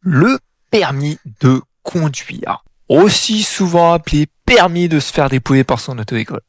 Le permis de conduire, aussi souvent appelé permis de se faire dépouiller par son auto-école.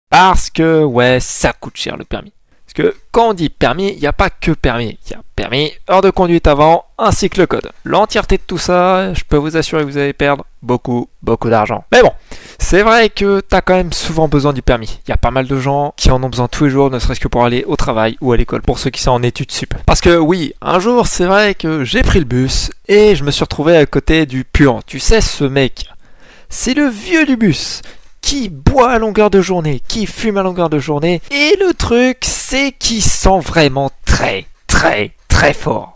Parce que, ouais, ça coûte cher le permis. Parce que quand on dit permis, il n'y a pas que permis. Il y a permis, heure de conduite avant, ainsi que le code. L'entièreté de tout ça, je peux vous assurer que vous allez perdre beaucoup d'argent. Mais bon, c'est vrai que t'as quand même souvent besoin du permis. Il y a pas mal de gens qui en ont besoin tous les jours, ne serait-ce que pour aller au travail ou à l'école, pour ceux qui sont en études sup. Parce que oui, un jour, c'est vrai que j'ai pris le bus et je me suis retrouvé à côté du puant. Tu sais, ce mec, c'est le vieux du bus qui boit à longueur de journée, qui fume à longueur de journée. Et le truc, c'est qu'il sent vraiment très fort.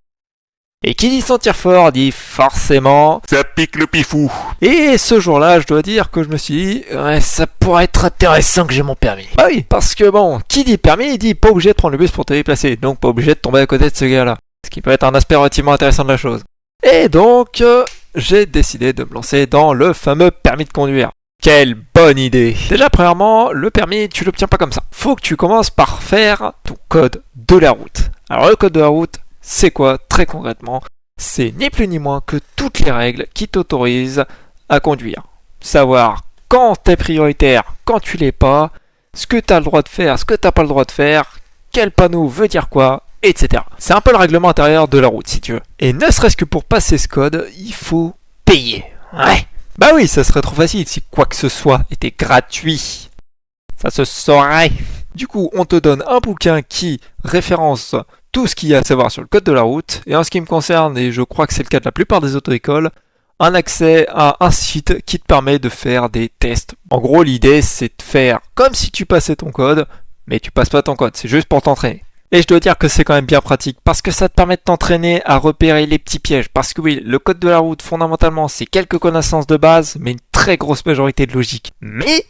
Et qui dit sentir fort dit forcément ça pique le pifou. Et ce jour-là, je dois dire que je me suis dit ouais, ça pourrait être intéressant que j'ai mon permis. Bah oui, parce que bon, qui dit permis, il dit pas obligé de prendre le bus pour te déplacer, donc pas obligé de tomber à côté de ce gars-là. Ce qui peut être un aspect relativement intéressant de la chose. Et donc, j'ai décidé de me lancer dans le fameux permis de conduire. Quelle bonne idée! Déjà, premièrement, le permis, tu l'obtiens pas comme ça. Faut que tu commences par faire ton code de la route. Alors, le code de la route, c'est quoi, très concrètement? C'est ni plus ni moins que toutes les règles qui t'autorisent à conduire. Savoir quand t'es prioritaire, quand tu l'es pas, ce que t'as le droit de faire, ce que t'as pas le droit de faire, quel panneau veut dire quoi, etc. C'est un peu le règlement intérieur de la route, si tu veux. Et ne serait-ce que pour passer ce code, il faut payer. Ouais. Bah oui, ça serait trop facile si quoi que ce soit était gratuit. Ça se saurait. Du coup, on te donne un bouquin qui référence tout ce qu'il y a à savoir sur le code de la route. Et en ce qui me concerne, et je crois que c'est le cas de la plupart des auto-écoles, un accès à un site qui te permet de faire des tests. En gros, l'idée, c'est de faire comme si tu passais ton code, mais tu passes pas ton code, c'est juste pour t'entraîner. Et je dois dire que c'est quand même bien pratique, parce que ça te permet de t'entraîner à repérer les petits pièges. Parce que oui, le code de la route, fondamentalement, c'est quelques connaissances de base, mais une très grosse majorité de logique. Mais,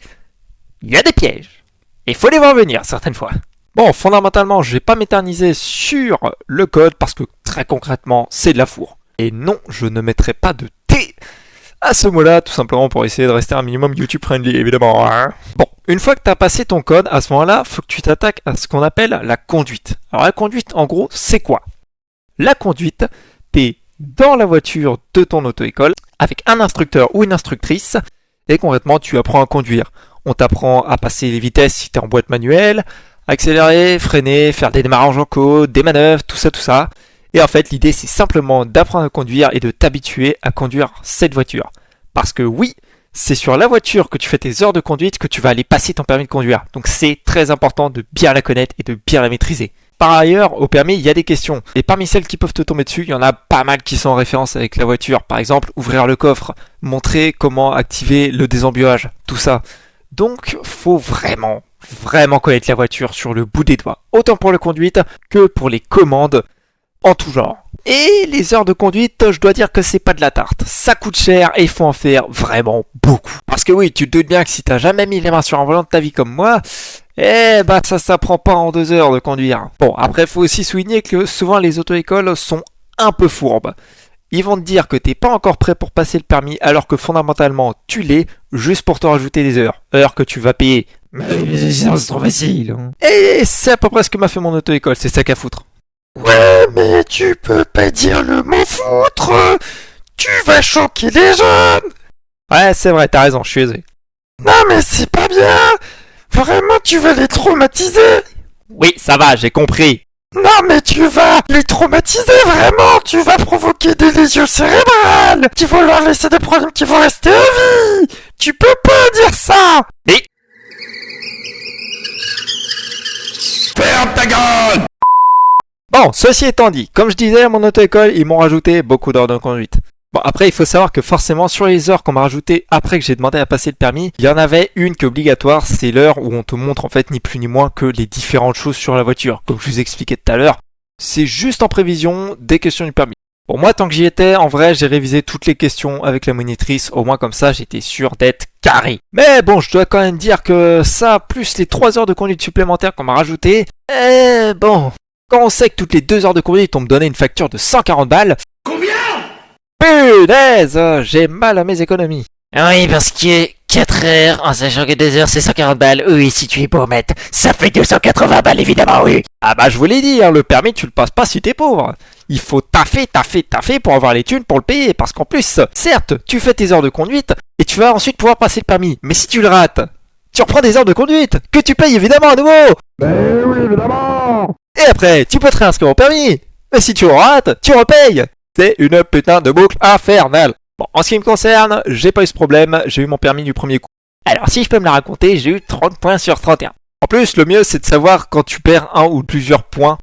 il y a des pièges. Et il faut les voir venir, certaines fois. Bon, fondamentalement, je vais pas m'éterniser sur le code, parce que très concrètement, c'est de la fourre. Et non, je ne mettrai pas de T à ce mot-là, tout simplement pour essayer de rester un minimum YouTube friendly, évidemment. Bon, une fois que tu as passé ton code, à ce moment-là, il faut que tu t'attaques à ce qu'on appelle la conduite. Alors la conduite, en gros, c'est quoi? La conduite, t'es dans la voiture de ton auto-école, avec un instructeur ou une instructrice, et concrètement, tu apprends à conduire. On t'apprend à passer les vitesses si tu es en boîte manuelle, accélérer, freiner, faire des démarrages en côte, des manœuvres, tout ça. Et en fait, l'idée, c'est simplement d'apprendre à conduire et de t'habituer à conduire cette voiture. Parce que oui, c'est sur la voiture que tu fais tes heures de conduite que tu vas aller passer ton permis de conduire. Donc c'est très important de bien la connaître et de bien la maîtriser. Par ailleurs, au permis, il y a des questions. Et parmi celles qui peuvent te tomber dessus, il y en a pas mal qui sont en référence avec la voiture. Par exemple, ouvrir le coffre, montrer comment activer le désembuage, tout ça. Donc, faut vraiment connaître la voiture sur le bout des doigts. Autant pour la conduite que pour les commandes en tout genre. Et les heures de conduite, je dois dire que c'est pas de la tarte. Ça coûte cher et il faut en faire vraiment beaucoup. Parce que oui, tu te doutes bien que si t'as jamais mis les mains sur un volant de ta vie comme moi, ça s'apprend pas en 2 heures de conduire. Bon, après, faut aussi souligner que souvent les auto-écoles sont un peu fourbes. Ils vont te dire que t'es pas encore prêt pour passer le permis alors que fondamentalement tu l'es, juste pour te rajouter des heures. Heures que tu vas payer. Mais c'est trop facile. Et c'est à peu près ce que m'a fait mon auto-école, c'est ça qu'à foutre. Ouais, mais tu peux pas dire le mot foutre. Tu vas choquer les jeunes. Ouais, c'est vrai, t'as raison, je suis désolé. Non, mais c'est pas bien. Vraiment, tu vas les traumatiser. Oui, ça va, j'ai compris. Non, mais tu vas les traumatiser, vraiment. Tu vas provoquer des lésions cérébrales qui vont leur laisser des problèmes qui vont rester à vie. Tu peux pas dire ça. Et ferme ta gueule. bon, ceci étant dit, comme je disais à mon auto-école, ils m'ont rajouté beaucoup d'heures de conduite. Bon, après, il faut savoir que forcément, sur les heures qu'on m'a rajoutées après que j'ai demandé à passer le permis, il y en avait une qui est obligatoire, c'est l'heure où on te montre en fait ni plus ni moins que les différentes choses sur la voiture. Comme je vous expliquais tout à l'heure, c'est juste en prévision des questions du permis. Bon, moi, tant que j'y étais, en vrai, j'ai révisé toutes les questions avec la monitrice, au moins comme ça, j'étais sûr d'être carré. Mais bon, je dois quand même dire que ça, plus les 3 heures de conduite supplémentaires qu'on m'a rajoutées, bon... Quand on sait que toutes les 2 heures de conduite, on me donnait une facture de 140 balles... Combien? Punaise, j'ai mal à mes économies. Oui, parce que 4 heures, en sachant que 2 heures c'est 140 balles. Oui, si tu es beau, maître, ça fait 280 balles, évidemment, oui. Ah bah je vous l'ai dit, hein, le permis tu le passes pas si t'es pauvre. Il faut taffer pour avoir les thunes pour le payer. Parce qu'en plus, certes, tu fais tes heures de conduite et tu vas ensuite pouvoir passer le permis. Mais si tu le rates, tu reprends des heures de conduite que tu payes évidemment à nouveau. Ben oui, évidemment. Et après, tu peux te réinscrire au permis. Mais si tu le rates, tu repayes. C'est une putain de boucle infernale. Bon, en ce qui me concerne, j'ai pas eu ce problème, j'ai eu mon permis du premier coup. Alors si je peux me la raconter, j'ai eu 30 points sur 31. En plus, le mieux c'est de savoir quand tu perds un ou plusieurs points.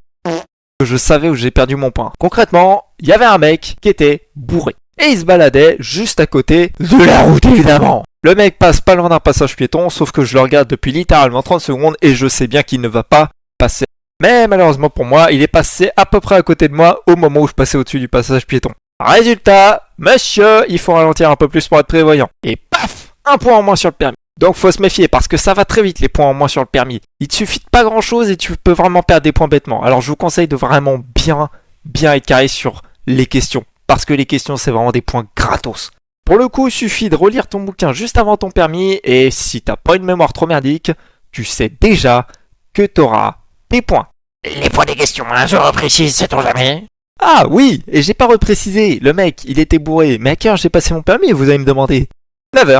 Je savais où j'ai perdu mon point. Concrètement, il y avait un mec qui était bourré. Et il se baladait juste à côté de la route évidemment. Le mec passe pas loin d'un passage piéton, sauf que je le regarde depuis littéralement 30 secondes et je sais bien qu'il ne va pas passer. Mais malheureusement pour moi, il est passé à peu près à côté de moi au moment où je passais au-dessus du passage piéton. Résultat, monsieur, il faut ralentir un peu plus pour être prévoyant. Et paf, un point en moins sur le permis. Donc faut se méfier parce que ça va très vite les points en moins sur le permis. Il te suffit de pas grand chose et tu peux vraiment perdre des points bêtement. Alors je vous conseille de vraiment bien être carré sur les questions. Parce que les questions c'est vraiment des points gratos. Pour le coup, il suffit de relire ton bouquin juste avant ton permis et si t'as pas une mémoire trop merdique, tu sais déjà que t'auras des points. Les points des questions, hein, je reprécise, sait-on jamais. Ah oui, et j'ai pas reprécisé, le mec, il était bourré. Mais à quelle heure j'ai passé mon permis, vous allez me demander? 9h.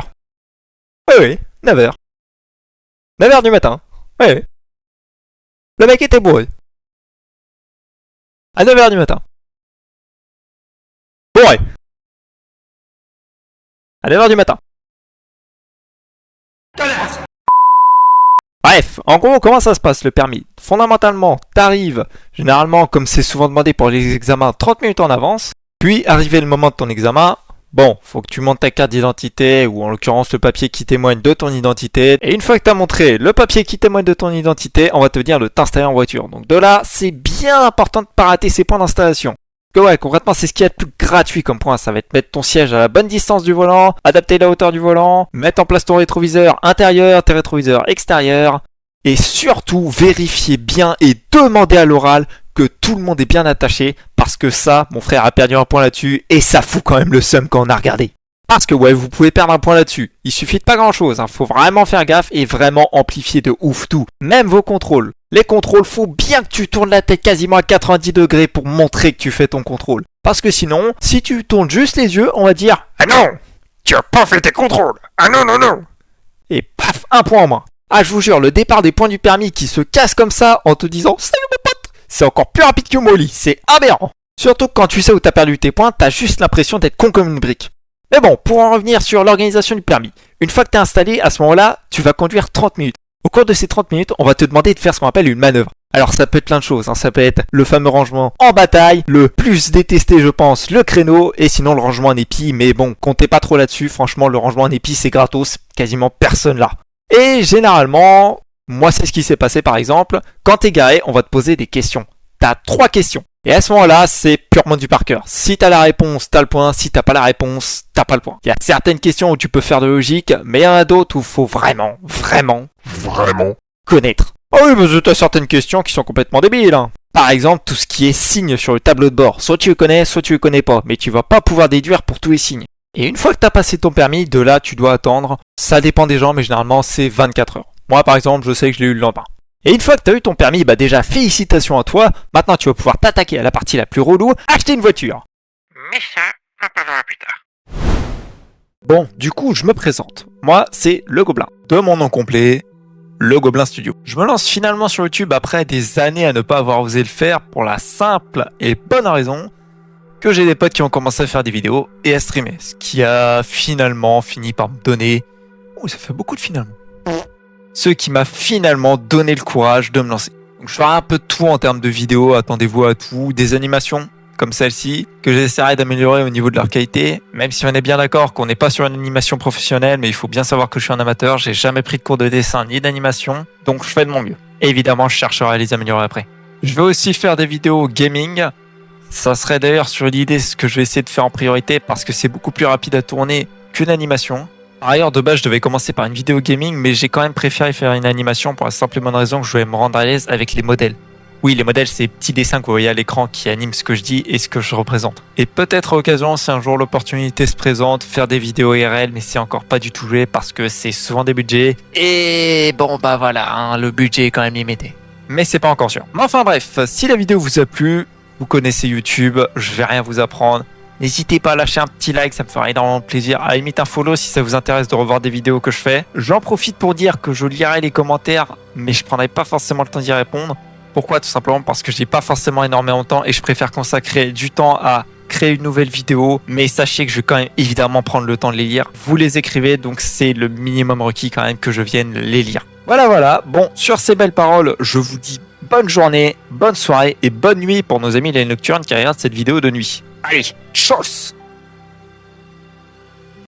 Oui, 9h. 9h du matin. Oui. Le mec était bourré. À 9h du matin. Bourré. À 9h du matin. Bref, en gros, comment ça se passe le permis? Fondamentalement, t'arrives, généralement, comme c'est souvent demandé pour les examens, 30 minutes en avance. Puis, arrivé le moment de ton examen, bon, faut que tu montes ta carte d'identité, ou en l'occurrence le papier qui témoigne de ton identité. Et une fois que t'as montré le papier qui témoigne de ton identité, on va te dire de t'installer en voiture. Donc de là, c'est bien important de ne pas rater ces points d'installation. Que ouais, concrètement, c'est ce qu'il y a de plus gratuit comme point. Ça va être mettre ton siège à la bonne distance du volant, adapter la hauteur du volant, mettre en place ton rétroviseur intérieur, tes rétroviseurs extérieurs, et surtout vérifier bien et demander à l'oral que tout le monde est bien attaché, parce que ça, mon frère a perdu un point là-dessus, et ça fout quand même le seum quand on a regardé. Parce que ouais, vous pouvez perdre un point là-dessus. Il suffit de pas grand-chose, hein. Faut vraiment faire gaffe et vraiment amplifier de ouf tout. Même vos contrôles. Les contrôles, faut bien que tu tournes la tête quasiment à 90 degrés pour montrer que tu fais ton contrôle. Parce que sinon, si tu tournes juste les yeux, on va dire « Ah non, tu as pas fait tes contrôles. Ah non, non, non. » Et paf, un point en moins. Ah, je vous jure, le départ des points du permis qui se casse comme ça en te disant « Salut mon pote !» c'est encore plus rapide que Molly, c'est aberrant. Surtout que quand tu sais où t'as perdu tes points, t'as juste l'impression d'être con comme une brique. Mais bon, pour en revenir sur l'organisation du permis, une fois que t'es installé, à ce moment-là, tu vas conduire 30 minutes. Au cours de ces 30 minutes, on va te demander de faire ce qu'on appelle une manœuvre. Alors ça peut être plein de choses, hein. Ça peut être le fameux rangement en bataille, le plus détesté je pense, le créneau, et sinon le rangement en épi, mais bon, comptez pas trop là-dessus, franchement le rangement en épi c'est gratos, quasiment personne là. Et généralement, moi c'est ce qui s'est passé par exemple, quand t'es garé, on va te poser des questions. T'as 3 questions. Et à ce moment-là, c'est purement du par cœur. Si t'as la réponse, t'as le point. Si t'as pas la réponse, t'as pas le point. Il y a certaines questions où tu peux faire de logique, mais il y en a d'autres où faut vraiment connaître. Ah oui, parce que t'as certaines questions qui sont complètement débiles, hein. Par exemple, tout ce qui est signe sur le tableau de bord. Soit tu le connais, soit tu le connais pas. Mais tu vas pas pouvoir déduire pour tous les signes. Et une fois que t'as passé ton permis, de là, tu dois attendre. Ça dépend des gens, mais généralement, c'est 24 heures. Moi, par exemple, je sais que je l'ai eu le lendemain. Et une fois que tu as eu ton permis, bah déjà félicitations à toi, maintenant tu vas pouvoir t'attaquer à la partie la plus relou, acheter une voiture. Mais ça, on en parlera plus tard. Bon, du coup je me présente. Moi c'est le Gobelin. De mon nom complet, le Gobelin Studio. Je me lance finalement sur YouTube après des années à ne pas avoir osé le faire pour la simple et bonne raison que j'ai des potes qui ont commencé à faire des vidéos et à streamer. Ce qui a finalement fini par me donner... Oh, ça fait beaucoup de finalement. Ce qui m'a finalement donné le courage de me lancer. Donc je ferai un peu de tout en termes de vidéos, attendez-vous à tout, des animations comme celle-ci, que j'essaierai d'améliorer au niveau de leur qualité, même si on est bien d'accord qu'on n'est pas sur une animation professionnelle, mais il faut bien savoir que je suis un amateur, j'ai jamais pris de cours de dessin ni d'animation, donc je fais de mon mieux. Et évidemment, je chercherai à les améliorer après. Je vais aussi faire des vidéos gaming, ça serait d'ailleurs sur l'idée ce que je vais essayer de faire en priorité, parce que c'est beaucoup plus rapide à tourner qu'une animation. Par ailleurs, de base, je devais commencer par une vidéo gaming, mais j'ai quand même préféré faire une animation pour la simple et bonne raison que je voulais me rendre à l'aise avec les modèles. Oui, les modèles, c'est petits dessins que vous voyez à l'écran qui animent ce que je dis et ce que je représente. Et peut-être à l'occasion, si un jour l'opportunité se présente, faire des vidéos IRL, mais c'est encore pas du tout joué parce que c'est souvent des budgets. Et bon, bah voilà, hein, le budget est quand même limité. Mais c'est pas encore sûr. Mais enfin bref, si la vidéo vous a plu, vous connaissez YouTube, je vais rien vous apprendre. N'hésitez pas à lâcher un petit like, ça me fera énormément plaisir. À la limite un follow si ça vous intéresse de revoir des vidéos que je fais. J'en profite pour dire que je lirai les commentaires, mais je prendrai pas forcément le temps d'y répondre. Pourquoi? Tout simplement parce que j'ai pas forcément énormément de temps et je préfère consacrer du temps à créer une nouvelle vidéo. Mais sachez que je vais quand même évidemment prendre le temps de les lire. Vous les écrivez, donc c'est le minimum requis quand même que je vienne les lire. Voilà. Bon, sur ces belles paroles, je vous dis bonne journée, bonne soirée et bonne nuit pour nos amis les nocturnes qui regardent cette vidéo de nuit. Allez, tchuss!